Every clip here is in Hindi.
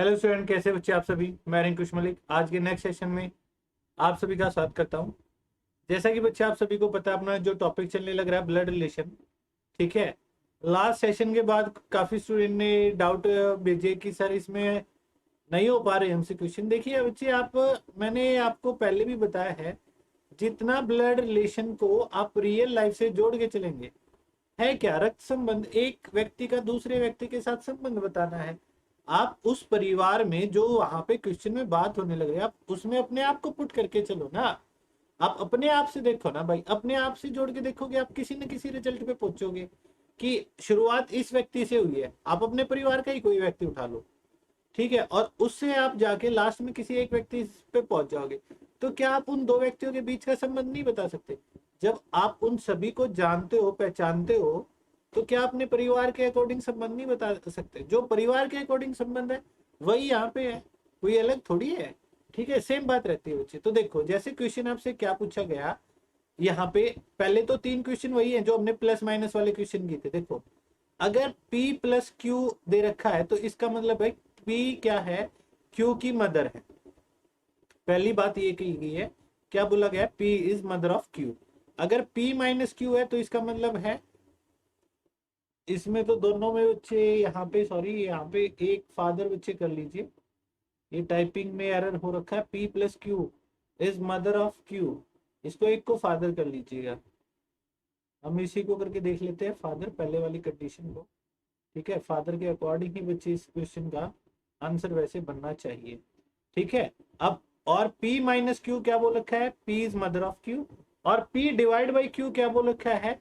हेलो स्टूडेंट, कैसे बच्चे आप सभी। मैं रिंकुश मलिक आज के नेक्स्ट सेशन में आप सभी का स्वागत करता हूं। जैसा कि बच्चे आप सभी को पता है, अपना जो टॉपिक चलने लग रहा है ब्लड रिलेशन। ठीक है। लास्ट सेशन के बाद काफी स्टूडेंट ने डाउट भेजे कि सर इसमें नहीं हो पा रहे हमसे क्वेश्चन। देखिए बच्चे, आप मैंने आपको पहले भी बताया है, जितना ब्लड रिलेशन को आप रियल लाइफ से जोड़ के चलेंगे, है क्या रक्त संबंध, एक व्यक्ति का दूसरे व्यक्ति के साथ संबंध बताना है। आप उस परिवार में जो वहां पे क्वेश्चन में बात होने लग रही है, आप उसमें अपने आप को पुट करके चलो ना। आप अपने आप से देखो ना भाई, अपने आप से जोड़ के देखोगे, आप किसी न किसी रिजल्ट पे पहुंचोगे कि शुरुआत इस व्यक्ति से हुई है। आप अपने परिवार का ही कोई व्यक्ति उठा लो, ठीक है, और उससे आप जाके लास्ट में किसी एक व्यक्ति पे पहुंच जाओगे। तो क्या आप उन दो व्यक्तियों के बीच का संबंध नहीं बता सकते? जब आप उन सभी को जानते हो, पहचानते हो, तो क्या अपने परिवार के अकॉर्डिंग संबंध नहीं बता सकते? जो परिवार के अकॉर्डिंग संबंध है वही यहाँ पे है, कोई अलग थोड़ी है। ठीक है, सेम बात रहती है बच्चे। तो देखो, जैसे क्वेश्चन आपसे क्या पूछा गया यहाँ पे, पहले तो तीन क्वेश्चन वही है जो हमने प्लस माइनस वाले क्वेश्चन किए थे। देखो, अगर P प्लस क्यू दे रखा है तो इसका मतलब है P क्या है, Q की मदर है। पहली बात ये कही गई है, क्या बोला गया, P is mother of Q। अगर P माइनस क्यू है तो इसका मतलब है, इसमें तो दोनों में बच्चे, यहाँ पे सॉरी, यहाँ पे एक फादर बच्चे कर लीजिए, ये टाइपिंग में एरर हो रखा है। P plus Q is mother of Q, इसको एक को फादर कर लीजिएगा। हम इसी को करके देख लेते हैं फादर, पहले वाली कंडीशन को। ठीक है, फादर के अकॉर्डिंग ही बच्चे इस क्वेश्चन का आंसर वैसे बनना चाहिए। ठीक है। अब और P माइनस क्यू क्या बोल रखा है, P is mother of Q, और P डिवाइड बाई Q क्या बोल रखा है,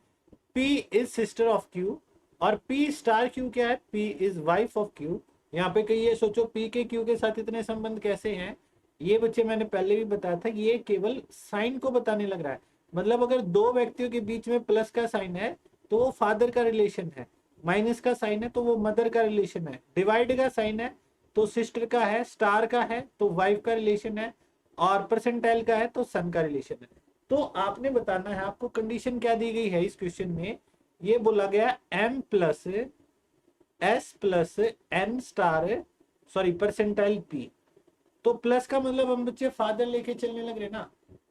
P is sister of Q, और P स्टार Q क्या है, P is wife of Q। यहाँ पे कहीं ये सोचो P के Q के साथ इतने संबंध कैसे हैं। ये बच्चे मैंने पहले भी बताया था, ये केवल साइन को बताने लग रहा है। मतलब अगर दो व्यक्तियों के बीच में प्लस का साइन है तो वो फादर का रिलेशन है, माइनस का साइन है तो वो मदर का रिलेशन है, डिवाइड का साइन है तो सिस्टर का है, स्टार का है तो वाइफ का रिलेशन है, और परसेंटाइल का है तो सन का रिलेशन है। तो आपने बताना है, आपको कंडीशन क्या दी गई है इस क्वेश्चन में। ये बोला गया m plus S plus N star, sorry percentile p। तो प्लस का मतलब हम बच्चे फादर लेके चलने लग रहे ना,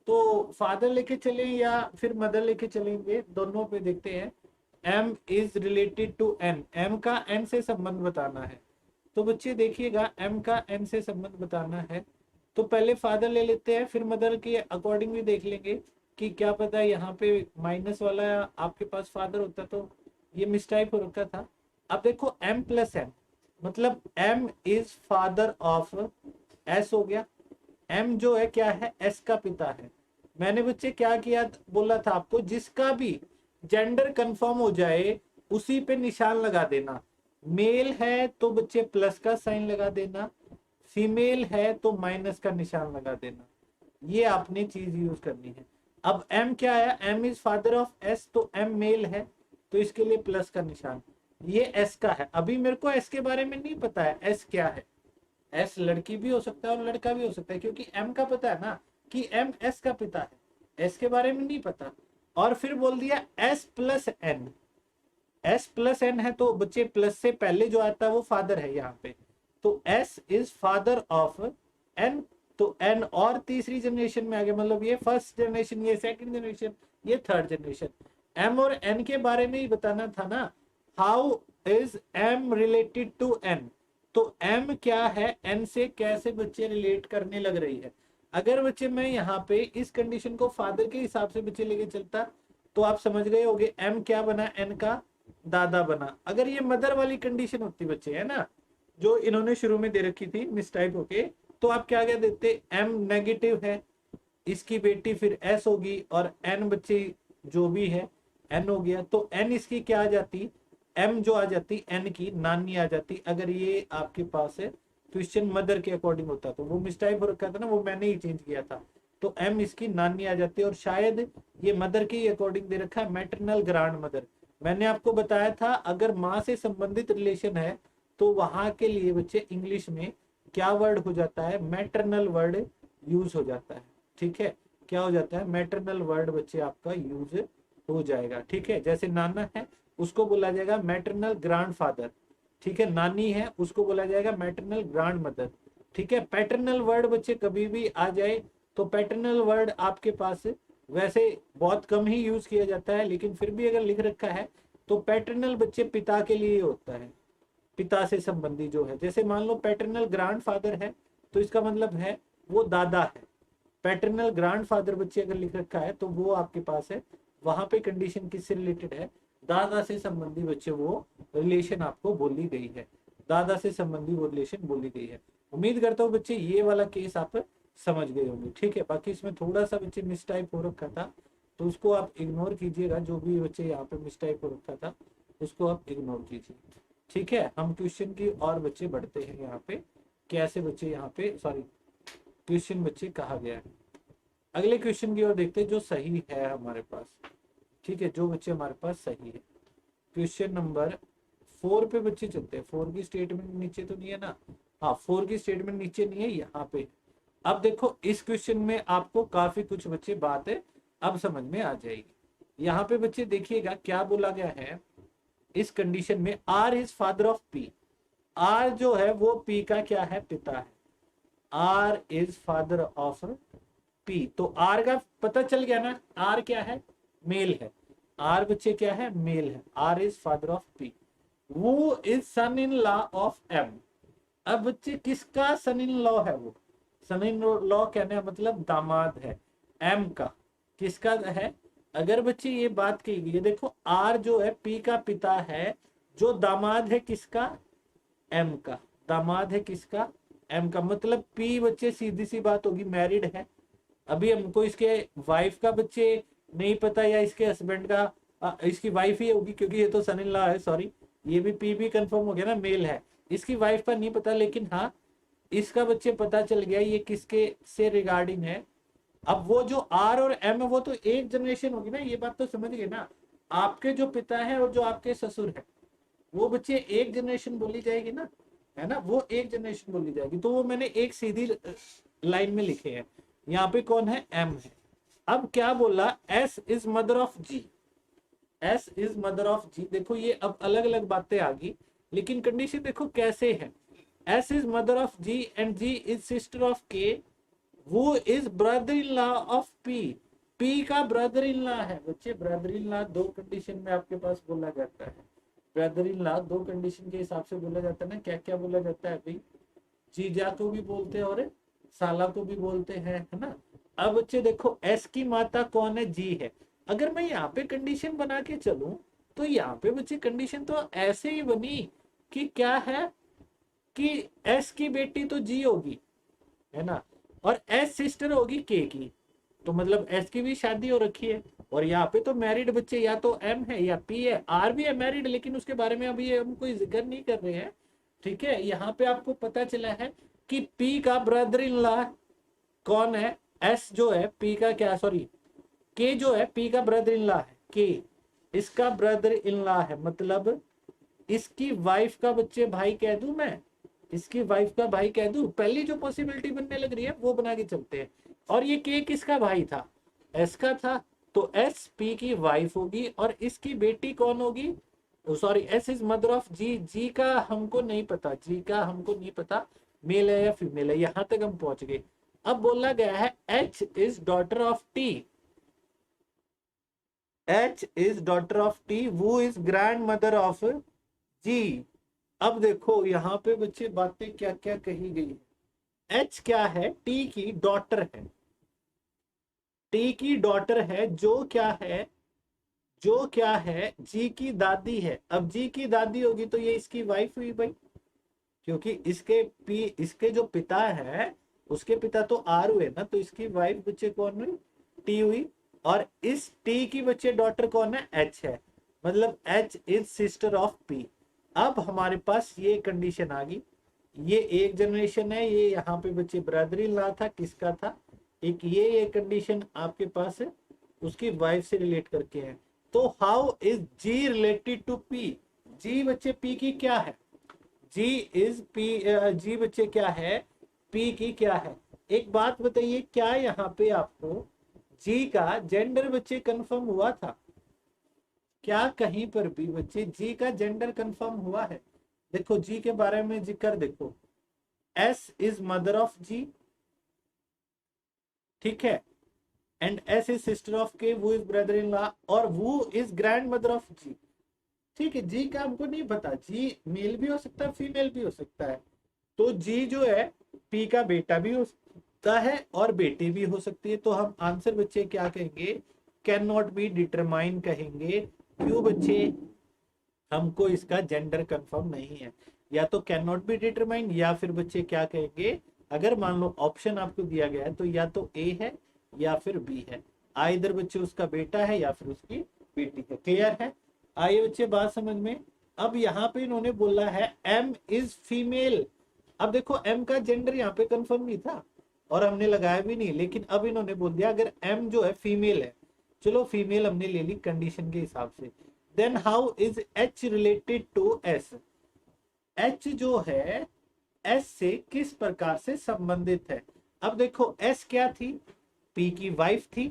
तो फादर लेके चले या फिर मदर लेके चलेंगे, दोनों पे देखते हैं। m is related to n, m का n से संबंध बताना है। तो बच्चे देखिएगा, m का n से संबंध बताना है तो पहले फादर ले लेते हैं, फिर मदर के अकॉर्डिंग भी देख लेंगे कि क्या पता यहाँ पे माइनस वाला आपके पास फादर होता तो ये मिसटाइप हो रखा था। अब देखो m प्लस n, मतलब m is father of s हो गया। m जो है क्या है, s का पिता है। मैंने बच्चे क्या किया, बोला था आपको, जिसका भी जेंडर कंफर्म हो जाए उसी पे निशान लगा देना। मेल है तो बच्चे प्लस का साइन लगा देना, फीमेल है तो माइनस का निशान लगा देना। ये आपने चीज यूज करनी है। अब m क्या आया, m is father of s, तो m मेल है तो इसके लिए प्लस का निशान। ये s का है, अभी मेरे को s के बारे में नहीं पता है s क्या है। s लड़की भी हो सकता है और लड़का भी हो सकता है, क्योंकि m का पता है ना कि m s का पिता है, s के बारे में नहीं पता। और फिर बोल दिया s plus n, s plus n है तो बच्चे प्लस से पहले जो आता है वो फादर है यहाँ पे, तो s is father of n। तो n और तीसरी जनरेशन में आ गया, मतलब ये फर्स्ट जनरेशन, ये सेकंड जनरेशन, ये थर्ड जनरेशन। m और n के बारे में ही बताना था ना, how is m related to n। तो m क्या है, n से कैसे बच्चे रिलेट करने लग रही है। अगर बच्चे मैं यहाँ पे इस कंडीशन को फादर के हिसाब से बच्चे लेके चलता तो आप समझ गए होगे m क्या बना, n का दादा बना। अगर ये मदर वाली कंडीशन होती बच्चे, है ना, जो इन्होंने शुरू में दे रखी थी मिसटाइप होके, तो आप क्या क्या देते, m नेगेटिव है, इसकी बेटी फिर s होगी, और n बच्चे जो भी है n हो गया, तो n इसकी क्या आ जाती, m जो आ जाती n की नानी आ जाती। अगर ये आपके पास है क्वेश्चन मदर के अकॉर्डिंग होता तो वो मिसटाइप हो रखा था ना, वो मैंने ही चेंज किया था, तो m इसकी नानी आ जाती। और शायद ये मदर के अकॉर्डिंग दे रखा है मैटरनल ग्रांड मदर। मैंने आपको बताया था अगर माँ से संबंधित रिलेशन है तो वहां के लिए बच्चे इंग्लिश में क्या वर्ड हो जाता है, मैटरनल वर्ड यूज हो जाता है। ठीक है, क्या हो जाता है, मैटरनल वर्ड बच्चे आपका यूज हो जाएगा। ठीक है, जैसे नाना है उसको बोला जाएगा मैटरनल ग्रांडफादर, ठीक है, नानी है उसको बोला जाएगा मैटरनल ग्रैंड मदर। ठीक है, पैटर्नल वर्ड बच्चे कभी भी आ जाए तो पैटर्नल वर्ड आपके पास वैसे बहुत कम ही यूज किया जाता है, लेकिन फिर भी अगर लिख रखा है तो पैटर्नल बच्चे पिता के लिए होता है, पिता से संबंधी जो है। जैसे मान लो पैटर्नल ग्रैंडफादर है तो इसका मतलब है वो दादा है। पैटर्नल ग्रैंडफादर बच्चे अगर लिख रखा है तो वो आपके पास है, वहां पे कंडीशन किससे रिलेटेड है, दादा से संबंधी बच्चे वो रिलेशन आपको बोली गई है, दादा से संबंधी वो रिलेशन बोली गई है। उम्मीद करता हूँ बच्चे ये वाला केस आप समझ गए होंगे। ठीक है, बाकी इसमें थोड़ा सा बच्चे मिसटाइप हो रखा था तो उसको आप इग्नोर कीजिएगा, जो भी बच्चे यहाँ पे मिसटाइप हो रखा था उसको आप इग्नोर कीजिए। ठीक है, हम क्वेश्चन की और बच्चे बढ़ते हैं यहाँ पे, कैसे बच्चे यहाँ पे सॉरी क्वेश्चन बच्चे कहा गया है। अगले क्वेश्चन की ओर देखते हैं जो सही है हमारे पास। ठीक है, जो बच्चे हमारे पास सही है, क्वेश्चन नंबर 4 पे बच्चे चलते हैं। 4 की स्टेटमेंट नीचे तो नहीं है ना, हाँ 4 की स्टेटमेंट नीचे नहीं है, यहाँ पे। अब देखो इस क्वेश्चन में आपको काफी कुछ बच्चे बात है अब समझ में आ जाएगी। यहाँ पे बच्चे देखिएगा क्या बोला गया है इस कंडीशन में, R is father of P. R जो है वो पी का क्या है, पिता है। R is father of P, तो आर का पता चल गया ना, आर क्या है, मेल है। आर बच्चे क्या है, मेल है। R is father of P. वो is son in law of M. अब बच्चे किसका सन इन लॉ है, वो सन इन लॉ कहने का मतलब दामाद है एम का। किसका है, अगर बच्चे ये बात कही गई है, देखो आर जो है पी का पिता है, जो दामाद है किसका, एम का। दामाद है किसका, एम का। मतलब पी बच्चे सीधी सी बात होगी मैरिड है। अभी हमको इसके वाइफ का बच्चे नहीं पता या इसके हस्बैंड का, इसकी वाइफ ही होगी क्योंकि ये तो सन इन लॉ है, सॉरी ये भी पी भी कंफर्म हो गया ना, मेल है। इसकी वाइफ का नहीं पता, लेकिन हाँ इसका बच्चे पता चल गया ये किसके से रिगार्डिंग है। अब वो जो आर और एम है वो तो एक जनरेशन होगी ना, ये बात तो समझ गए ना। आपके जो पिता है और जो आपके ससुर है वो बच्चे एक जनरेशन बोली जाएगी ना, है ना, वो एक जनरेशन बोली जाएगी। तो वो मैंने एक सीधी लाइन में लिखे हैं। यहाँ पे कौन है, एम है। अब क्या बोला, S is mother of G. S is mother of G, देखो ये अब अलग अलग बातें आ गई, लेकिन कंडीशन देखो कैसे है। S is mother of G and G is sister of K, वो is brother in law of P. P का ब्रदर इन लॉ है बच्चे। ब्रदर इन लॉ दो कंडीशन में आपके पास बोला जाता है। ब्रदर इन लॉ दो कंडीशन के हिसाब से बोला जाता है ना, क्या क्या बोला जाता है भाई, जीजा को भी बोलते हैं और साला को भी बोलते हैं, है ना। अब बच्चे देखो एस की माता कौन है, जी है। अगर मैं यहाँ पे कंडीशन बना के चलूं तो यहाँ पे बच्चे कंडीशन तो ऐसे ही बनी कि क्या है कि एस की बेटी तो जी होगी, है ना, और एस सिस्टर होगी के की। तो मतलब एस की भी शादी हो रखी है, और यहाँ पे तो मैरिड बच्चे या तो एम है या पी है। आर भी है मैरिड, लेकिन उसके बारे में अभी हम कोई जिक्र नहीं कर रहे हैं। ठीक है, यहाँ पे आपको पता चला है कि पी का ब्रदर इन लॉ कौन है, एस जो है पी का क्या, सॉरी के जो है पी का ब्रदर इन लॉ है, के इसका ब्रदर इन लॉ है। मतलब इसकी वाइफ का बच्चे भाई कह दूं मैं, इसकी वाइफ का भाई कह दूं, पहली जो पॉसिबिलिटी बनने लग रही है वो बना के चलते हैं। और ये के किसका भाई था, एस का था, तो एस पी की वाइफ होगी और इसकी बेटी कौन होगी, sorry S is mother of G. G का हमको नहीं पता, जी का हमको नहीं पता मेल है या फीमेल है, यहां तक हम पहुंच गए। अब बोला गया है H is daughter of T. H is daughter of T, वो इज ग्रैंड मदर ऑफ जी। अब देखो यहाँ पे बच्चे बातें क्या क्या कही गई है। एच क्या है, टी की डॉटर है। टी की डॉटर है, जो क्या है, जो क्या है, जी की दादी है। अब जी की दादी होगी तो ये इसकी वाइफ हुई भाई, क्योंकि इसके जो पिता है उसके पिता तो आर हुए ना, तो इसकी वाइफ बच्चे कौन हुई, टी हुई। और इस टी की बच्चे डॉटर कौन है, एच है। मतलब H is sister of P. अब हमारे पास ये कंडीशन आ गई, ये एक जनरेशन है, ये यहाँ पे बच्चे ब्रदर इन लॉ था, किसका था, एक ये कंडीशन आपके पास है उसकी वाइफ से रिलेट करके है। तो how is G related to P, G बच्चे पी की क्या है, जी इज पी, जी बच्चे क्या है, पी की क्या है। एक बात बताइए, क्या यहाँ पे आपको जी का जेंडर बच्चे कंफर्म हुआ था, क्या कहीं पर भी बच्चे जी का जेंडर कंफर्म हुआ है, देखो जी के बारे में जिक्र देखो, एस इज मदर ऑफ जी, ठीक है, and S is sister of K, वो इज ब्रदर इन लॉ, और वो इज ग्रैंड मदर ऑफ जी। ठीक है, जी का हमको नहीं पता, जी मेल भी हो सकता है फीमेल भी हो सकता है, तो जी जो है पी का बेटा भी हो सकता है और बेटी भी हो सकती है, तो हम आंसर बच्चे क्या कहेंगे, कैन नॉट बी डिटरमाइन कहेंगे। क्यों बच्चे, हमको इसका जेंडर कंफर्म नहीं है, या तो कैन नॉट बी डिटरमाइन, या फिर बच्चे क्या कहेंगे, अगर मान लो ऑप्शन आपको दिया गया है तो या तो ए है या फिर बी है, आइदर बच्चे उसका बेटा है या फिर उसकी बेटी है। क्लियर है, आइए बच्चे बात समझ में। अब यहाँ पे इन्होंने बोला है एम इज फीमेल। अब देखो एम का जेंडर यहाँ पे कंफर्म नहीं था और हमने लगाया भी नहीं, लेकिन अब इन्होंने बोल दिया अगर एम जो है फीमेल है, चलो फीमेल हमने ले ली कंडीशन के हिसाब से, then how is H related to S. H जो है एस से किस प्रकार से संबंधित है। अब देखो एस क्या थी, पी की वाइफ थी,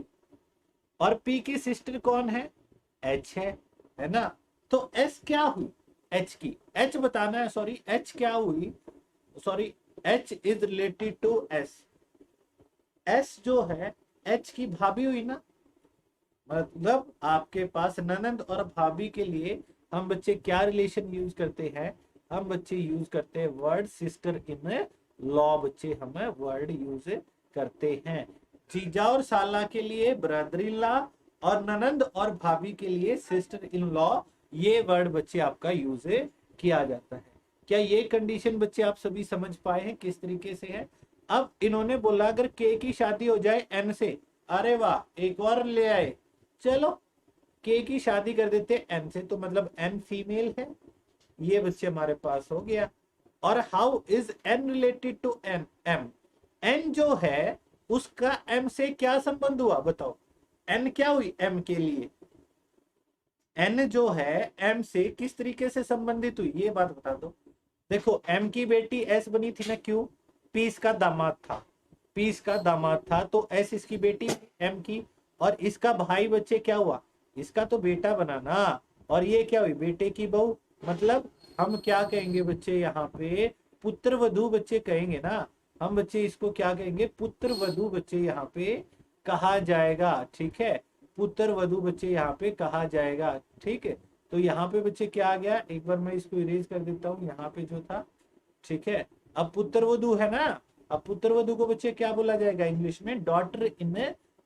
और पी की सिस्टर कौन है, एच है ना। तो एस क्या हुई, एच की, एच बताना है, सॉरी एच क्या हुई, sorry H is related to S. S जो है एच की भाभी हुई ना, मतलब आपके पास ननंद और भाभी के लिए हम बच्चे क्या रिलेशन यूज करते हैं, हम बच्चे यूज करते हैं वर्ड सिस्टर इन लॉ, बच्चे हम वर्ड यूज करते हैं। जीजा और साला के लिए ब्रदर इन लॉ, और ननंद और भाभी के लिए सिस्टर इन लॉ, ये वर्ड बच्चे आपका यूज किया जाता है। क्या ये कंडीशन बच्चे आप सभी समझ पाए हैं किस तरीके से है। अब इन्होंने बोला अगर के की शादी हो जाए एन से, अरे वाह एक और ले आए, चलो के की शादी कर देते एन से, तो मतलब एन फीमेल है, ये बच्चे हमारे पास हो गया। और how is N related to N, M, N जो है उसका एम से क्या संबंध हुआ बताओ, एन क्या हुई एम के लिए, एन जो है एम से किस तरीके से संबंधित हुई, ये बात बता दो। देखो एम की बेटी एस बनी थी ना, क्यों, पीस का दामाद था, पीस का दामाद था, तो एस इसकी बेटी एम की, और इसका भाई बच्चे क्या हुआ, इसका तो बेटा बना ना, और ये क्या हुई बेटे की बहू, मतलब हम क्या कहेंगे बच्चे यहाँ पे, पुत्र वधु बच्चे कहेंगे ना, हम बच्चे इसको क्या कहेंगे, पुत्र वधु बच्चे यहाँ पे कहा जाएगा, ठीक है, पुत्र वधु बच्चे यहाँ पे कहा जाएगा, ठीक है। तो यहाँ पे बच्चे क्या आ गया, एक बार मैं इसको इरेज कर देता हूँ, यहाँ पे जो था, ठीक है। अब पुत्र वधु है ना, अब पुत्र वधु को बच्चे क्या बोला जाएगा इंग्लिश में, डॉटर इन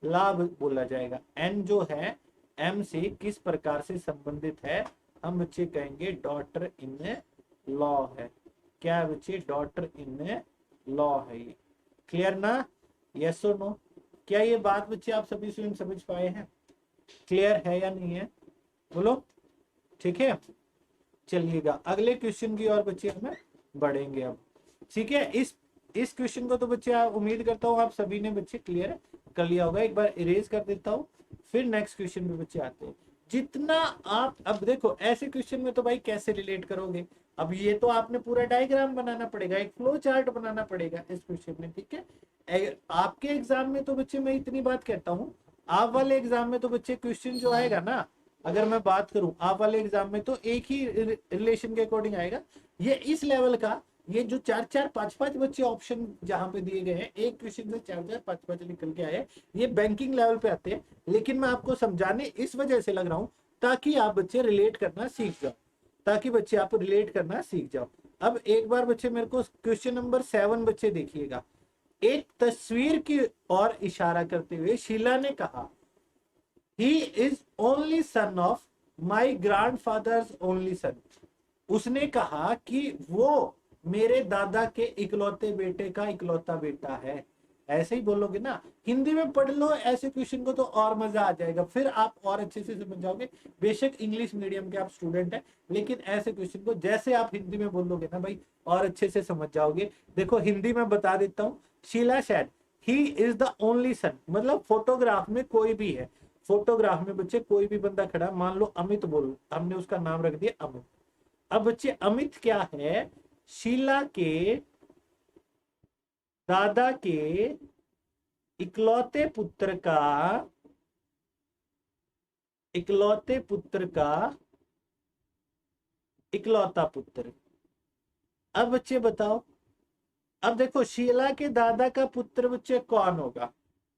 लॉ बोला जाएगा। एन जो है एम से किस प्रकार से संबंधित है, हम बच्चे कहेंगे डॉटर इन लॉ है। क्या है बच्चे, डॉटर इन लॉ है ये। क्लियर ना, यस और नो। क्या ये बात बच्चे आप सभी स्टूडेंट समझ पाए हैं, क्लियर है या नहीं है, बोलो, ठीक है। चलिएगा अगले क्वेश्चन की और बच्चे हमें बढ़ेंगे अब, ठीक है। इस क्वेश्चन को तो बच्चे आप उम्मीद करता हूँ आप सभी ने बच्चे क्लियर कर लिया होगा, एक बार इरेज कर देता हूँ, फिर नेक्स्ट क्वेश्चन पे बच्चे आते हैं। जितना आप, अब देखो ऐसे क्वेश्चन में तो भाई कैसे रिलेट करोगे, अब ये तो आपने पूरा डायग्राम बनाना पड़ेगा, एक फ्लो चार्ट बनाना पड़ेगा इस क्वेश्चन में, ठीक है। आपके एग्जाम में तो बच्चे मैं इतनी बात कहता हूँ, आप वाले एग्जाम में तो बच्चे क्वेश्चन जो आएगा ना, अगर मैं बात करूं आप वाले एग्जाम में तो एक ही रिलेशन के अकॉर्डिंग आएगा, ये इस लेवल का, ये जो चार चार पांच पांच बच्चे ऑप्शन जहां पे दिए गए हैं, एक क्वेश्चन से चार चार पांच पांच निकल के आए, ये बैंकिंग लेवल पे आते हैं, लेकिन मैं आपको समझाने इस वजह से लग रहा हूं ताकि आप बच्चे रिलेट करना सीख जाओ, ताकि बच्चे आप रिलेट करना सीख जाओ। अब एक बार बच्चे मेरे को क्वेश्चन नंबर 7 बच्चे देखिएगा, एक तस्वीर की ओर इशारा करते हुए शीला ने कहा, he is only son of my grand fathers only son. उसने कहा कि वो मेरे दादा के इकलौते बेटे का इकलौता बेटा है। ऐसे ही बोलोगे ना, हिंदी में पढ़ लो ऐसे क्वेश्चन को तो और मजा आ जाएगा, फिर आप और अच्छे से समझ जाओगे। बेशक इंग्लिश मीडियम के आप स्टूडेंट हैं, लेकिन ऐसे क्वेश्चन को जैसे आप हिंदी में बोलोगे ना भाई, और अच्छे से समझ जाओगे। देखो हिंदी में बता देता हूँ, Sheela said he is the only son, मतलब फोटोग्राफ में कोई भी है, फोटोग्राफ में बच्चे कोई भी बंदा खड़ा, मान लो अमित बोलो, हमने उसका नाम रख दिया अमित। अब बच्चे अमित क्या है, शीला के दादा के इकलौते पुत्र का, इकलौते पुत्र का इकलौता पुत्र, अब बच्चे बताओ, अब देखो शीला के दादा का पुत्र बच्चे कौन होगा?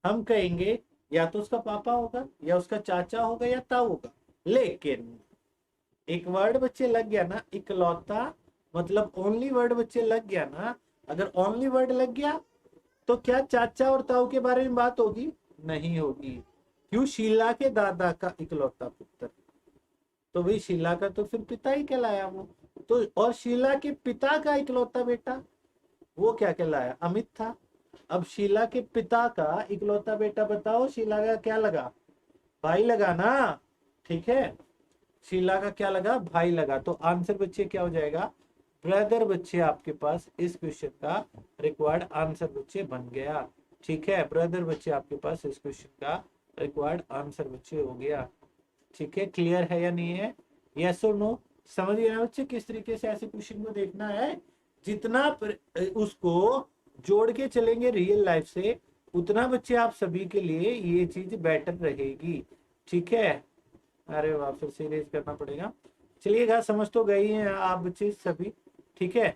हम कहेंगे या तो उसका पापा होगा, या उसका चाचा होगा, या ताऊ होगा। लेकिन एक वर्ड बच्चे लग गया ना, इकलौता, मतलब ओनली वर्ड बच्चे लग गया ना। अगर ओनली वर्ड लग गया तो क्या चाचा और ताऊ के बारे में बात होगी? नहीं होगी। क्यों? शीला के दादा का इकलौता पुत्र, तो भाई शीला का तो फिर पिता ही कहलाया वो। तो और शीला के पिता का इकलौता बेटा, वो क्या कहलाया? अमित था। अब शीला के पिता का इकलौता बेटा बताओ, शीला का क्या लगा? भाई लगा ना। ठीक है, शीला का क्या लगा? भाई लगा। तो आंसर बच्चे क्या हो जाएगा? ब्रदर बच्चे आपके पास इस क्वेश्चन का रिक्वायर्ड आंसर बच्चे बन गया। ठीक है, ब्रदर बच्चे आपके पास इस क्वेश्चन का रिक्वायर्ड आंसर बच्चे हो गया। ठीक है, क्लियर है या नहीं है? यस और नो? समझ गए ना बच्चे किस तरीके से ऐसे क्वेश्चन को देखना है? जितना उसको जोड़ के चलेंगे रियल लाइफ से, उतना बच्चे आप सभी के लिए ये चीज बेटर रहेगी। ठीक है, अरे वाह, फिर से रेज करना पड़ेगा। चलिएगा, समझ तो गई हैं आप बच्चे सभी। ठीक है,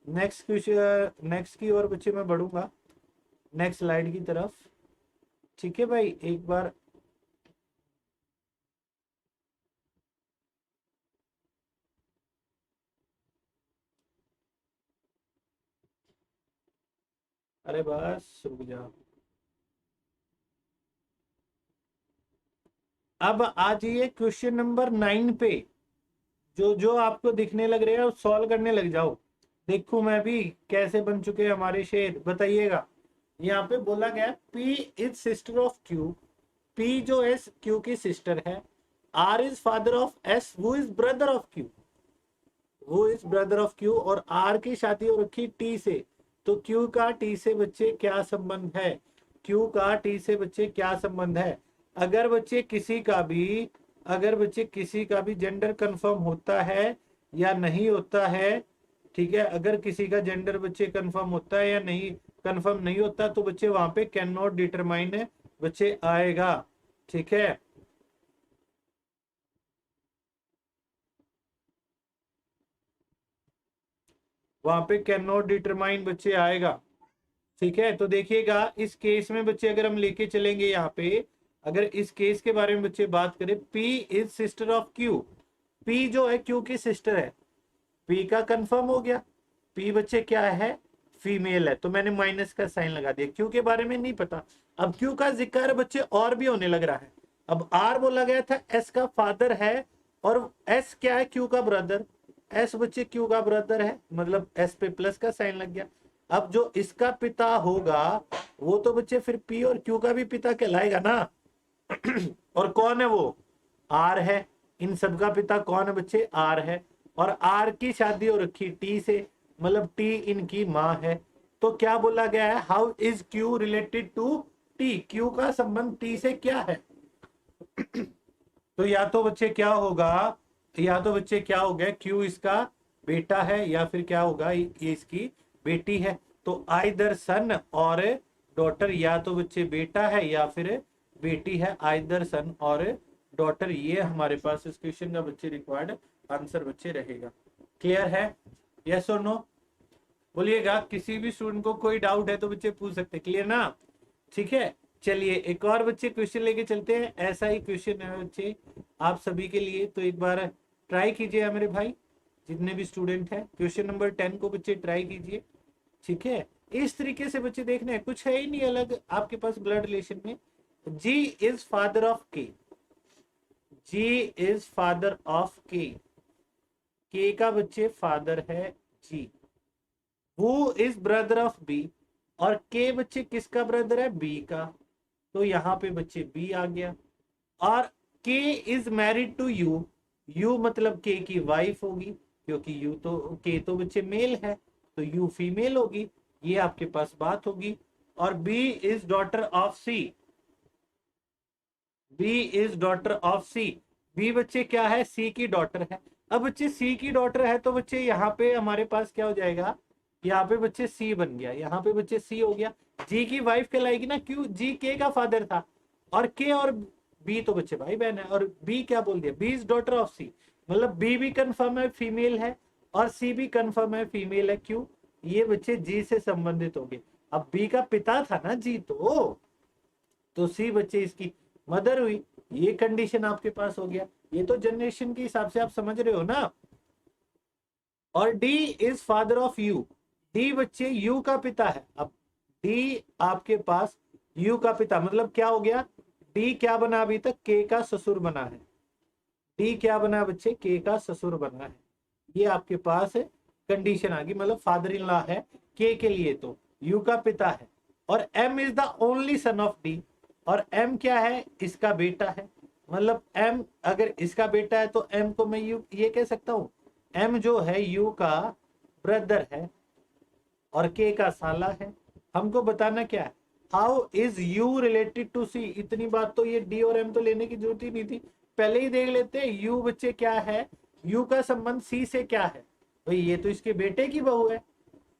नेक्स्ट क्वेश्चन, नेक्स्ट की ओर बच्चे मैं बढ़ूंगा, नेक्स्ट स्लाइड की तरफ। ठीक है भाई, एक बार अरे बस रुक जाओ। अब आ जाइए क्वेश्चन नंबर 9 पे। जो जो आपको दिखने लग रहे हैं सॉल्व करने लग जाओ। देखूं मैं भी कैसे बन चुके हैं हमारे शेर, बताइएगा। यहाँ पे बोला गया P is sister of Q। P जो है Q की सिस्टर है। R is father of S, वो इज ब्रदर ऑफ Q। वो इज ब्रदर ऑफ Q, और R की शादी हो रखी T से। तो Q का T से बच्चे क्या संबंध है? Q का T से बच्चे क्या संबंध है? अगर बच्चे किसी का भी, अगर बच्चे किसी का भी जेंडर कंफर्म होता है या नहीं होता है, ठीक है, अगर किसी का जेंडर बच्चे कंफर्म होता है या नहीं कंफर्म नहीं होता, तो बच्चे वहां पे कैन नॉट डिटरमाइन बच्चे आएगा। ठीक है, वहां पे कैन नॉट डिटरमाइन बच्चे आएगा। ठीक है, तो देखिएगा इस केस में बच्चे अगर हम लेके चलेंगे यहाँ पे, अगर इस केस के बारे में बच्चे बात करें, P is sister of Q। P जो है Q की सिस्टर है। P का कंफर्म हो गया। P बच्चे क्या है? फीमेल है, तो मैंने माइनस का साइन लगा दिया। Q के बारे में नहीं पता। अब Q का जिक्र बच्चे और भी होने लग रहा है। अब R बोला गया था S का फादर है, और S क्या है? Q का ब्रदर। S बच्चे Q का ब्रदर है, मतलब S पे प्लस का साइन लग गया। अब जो इसका पिता होगा वो तो बच्चे फिर P और Q का भी पिता कहलाएगा ना। और कौन है वो? आर है। इन सब का पिता कौन है बच्चे? आर है। और आर की शादी हो रखी टी से, मतलब टी इनकी माँ है। तो क्या बोला गया है? How is Q related to T? Q का संबंध टी से क्या है? तो या तो बच्चे क्या होगा, या तो बच्चे क्या हो गया, क्यू इसका बेटा है, या फिर क्या होगा, ये इसकी बेटी है। तो आइदर सन और डॉटर, या तो बच्चे बेटा है या फिर बेटी है, आइदर सन और डॉटर। ये हमारे पास इस क्वेश्चन का बच्चे रिक्वायर्ड आंसर बच्चे रहेगा। क्लियर है? यस और नो? बोलिएगा, किसी भी स्टूडेंट को कोई डाउट है तो बच्चे पूछ सकते। क्लियर ना? ठीक है, चलिए एक और बच्चे क्वेश्चन लेके चलते हैं। ऐसा ही क्वेश्चन है बच्चे आप सभी के लिए, तो एक बार ट्राई कीजिए मेरे भाई, जितने भी स्टूडेंट हैं क्वेश्चन नंबर 10 को बच्चे ट्राई कीजिए। ठीक है, इस तरीके से बच्चे देखना है, कुछ है ही नहीं अलग आपके पास ब्लड रिलेशन में। जी इज फादर ऑफ के। जी इज फादर ऑफ के। के का बच्चे फादर है G. Who is brother of B. और के बच्चे किसका ब्रदर है? बी का। तो यहाँ पे बच्चे बी आ गया। और K is married to U. U मतलब के की वाइफ होगी, क्योंकि यू तो के तो बच्चे मेल है, तो यू फीमेल होगी। ये आपके पास बात होगी। और B is daughter of C. B is daughter of C. B बच्चे क्या है? सी की डॉटर है। अब बच्चे सी की डॉटर है, तो बच्चे यहाँ पे हमारे पास क्या हो जाएगा? यहाँ पे बच्चे सी बन गया, यहाँ पे बच्चे सी हो गया। जी की वाइफ कहलाएगी ना, क्यों? जी के का फादर था, और के और बी तो बच्चे भाई बहन है। और बी क्या बोल दिया? बी इज डॉटर ऑफ सी, मतलब बी भी कंफर्म है फीमेल है, और सी भी कंफर्म है फीमेल है। क्यों? ये बच्चे जी से संबंधित होंगे। अब बी का पिता था ना जी, तो सी बच्चे इसकी मदर हुई। ये कंडीशन आपके पास हो गया। ये तो जनरेशन के हिसाब से आप समझ रहे हो ना। और D is father of you. D बच्चे यू का पिता है। अब डी आपके पास यू का पिता, मतलब क्या हो गया? डी क्या बना अभी तक? के का ससुर बना है। डी क्या बना बच्चे? के का ससुर बना है। ये आपके पास है कंडीशन आ गई, मतलब फादर इन लॉ है के लिए तो यू का पिता है। और M is the only son of D. और एम क्या है? इसका बेटा है। मतलब एम अगर इसका बेटा है तो एम को मैं यू ये कह सकता हूं, एम जो है यू का ब्रदर है और के का साला है। हमको बताना क्या है, how is U related to C. इतनी बात तो ये डी और एम तो लेने की जरूरत ही नहीं थी, पहले ही देख लेते हैं यू बच्चे क्या है, यू का संबंध सी से क्या है। भाई ये तो इसके बेटे की बहू है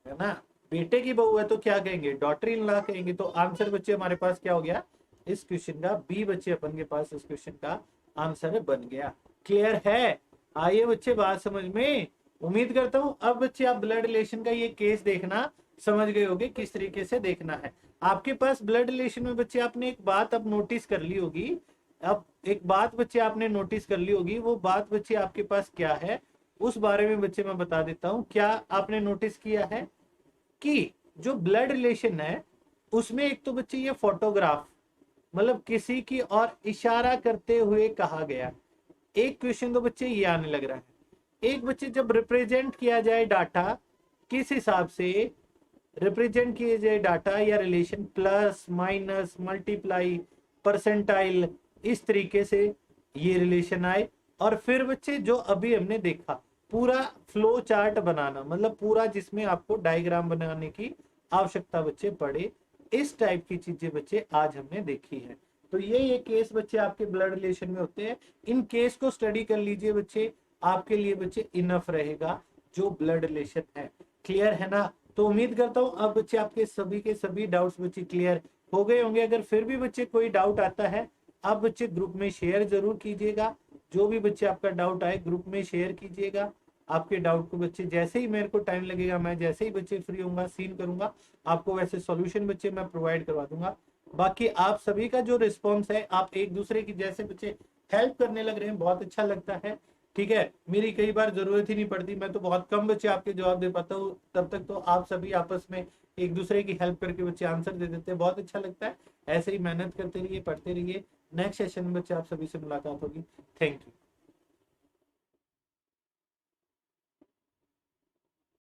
ना। बेटे की बहू है तो क्या कहेंगे? डॉटर इन लॉ कहेंगे। तो आंसर बच्चे हमारे पास क्या हो गया इस क्वेश्चन का? बी बच्चे अपन के पास इस क्वेश्चन का आंसर बन गया। क्लियर है? आइए बच्चे बात समझ में। उम्मीद करता हूं अब बच्चे आप ब्लड रिलेशन का ये केस देखना समझ गए होगे किस तरीके से देखना है। आपके पास ब्लड रिलेशन में बच्चे आपने एक बात अब नोटिस कर ली होगी। अब एक बात बच्चे आपने नोटिस कर ली होगी, वो बात बच्चे आपके पास क्या है उस बारे में बच्चे मैं बता देता हूं। क्या आपने नोटिस किया है कि जो ब्लड रिलेशन है उसमें एक तो बच्चे ये फोटोग्राफ, मतलब किसी की और इशारा करते हुए कहा गया। एक क्वेश्चन तो बच्चे ये आने लग रहा है। एक बच्चे जब रिप्रेजेंट किया जाए डाटा, किस हिसाब से रिप्रेजेंट किए जाए डाटा या relation, plus minus multiply percentile, इस तरीके से ये रिलेशन आए। और फिर बच्चे जो अभी हमने देखा पूरा फ्लो चार्ट बनाना, मतलब पूरा जिसमें आपको डायग्राम बनाने की आवश्यकता बच्चे पड़े, इस टाइप की चीजें बच्चे आज हमने देखी है। तो ये केस बच्चे आपके ब्लड रिलेशन में होते हैं। इन केस को स्टडी कर लीजिए बच्चे, आपके लिए बच्चे इनफ रहेगा जो ब्लड रिलेशन है। क्लियर है ना? तो उम्मीद करता हूं अब बच्चे आपके सभी के सभी डाउट्स बच्चे क्लियर हो गए होंगे। अगर फिर भी बच्चे कोई डाउट आता है आप बच्चे ग्रुप में शेयर जरूर कीजिएगा। जो भी बच्चे आपका डाउट आए ग्रुप में शेयर कीजिएगा। आपके डाउट को बच्चे जैसे ही मेरे को टाइम लगेगा, मैं जैसे ही बच्चे फ्री होऊंगा सीन करूंगा, आपको वैसे सॉल्यूशन बच्चे मैं प्रोवाइड करवा दूंगा। बाकी आप सभी का जो रिस्पॉन्स है, आप एक दूसरे की जैसे बच्चे हेल्प करने लग रहे हैं, बहुत अच्छा लगता है। ठीक है, मेरी कई बार जरूरत ही नहीं पड़ती, मैं तो बहुत कम बच्चे आपके जवाब दे पाता हूँ, तब तक तो आप सभी आपस में एक दूसरे की हेल्प करके बच्चे आंसर दे देते हैं, बहुत अच्छा लगता है। ऐसे ही मेहनत करते रहिए, पढ़ते रहिए। नेक्स्ट सेशन में बच्चे आप सभी से मुलाकात होगी। Thank you.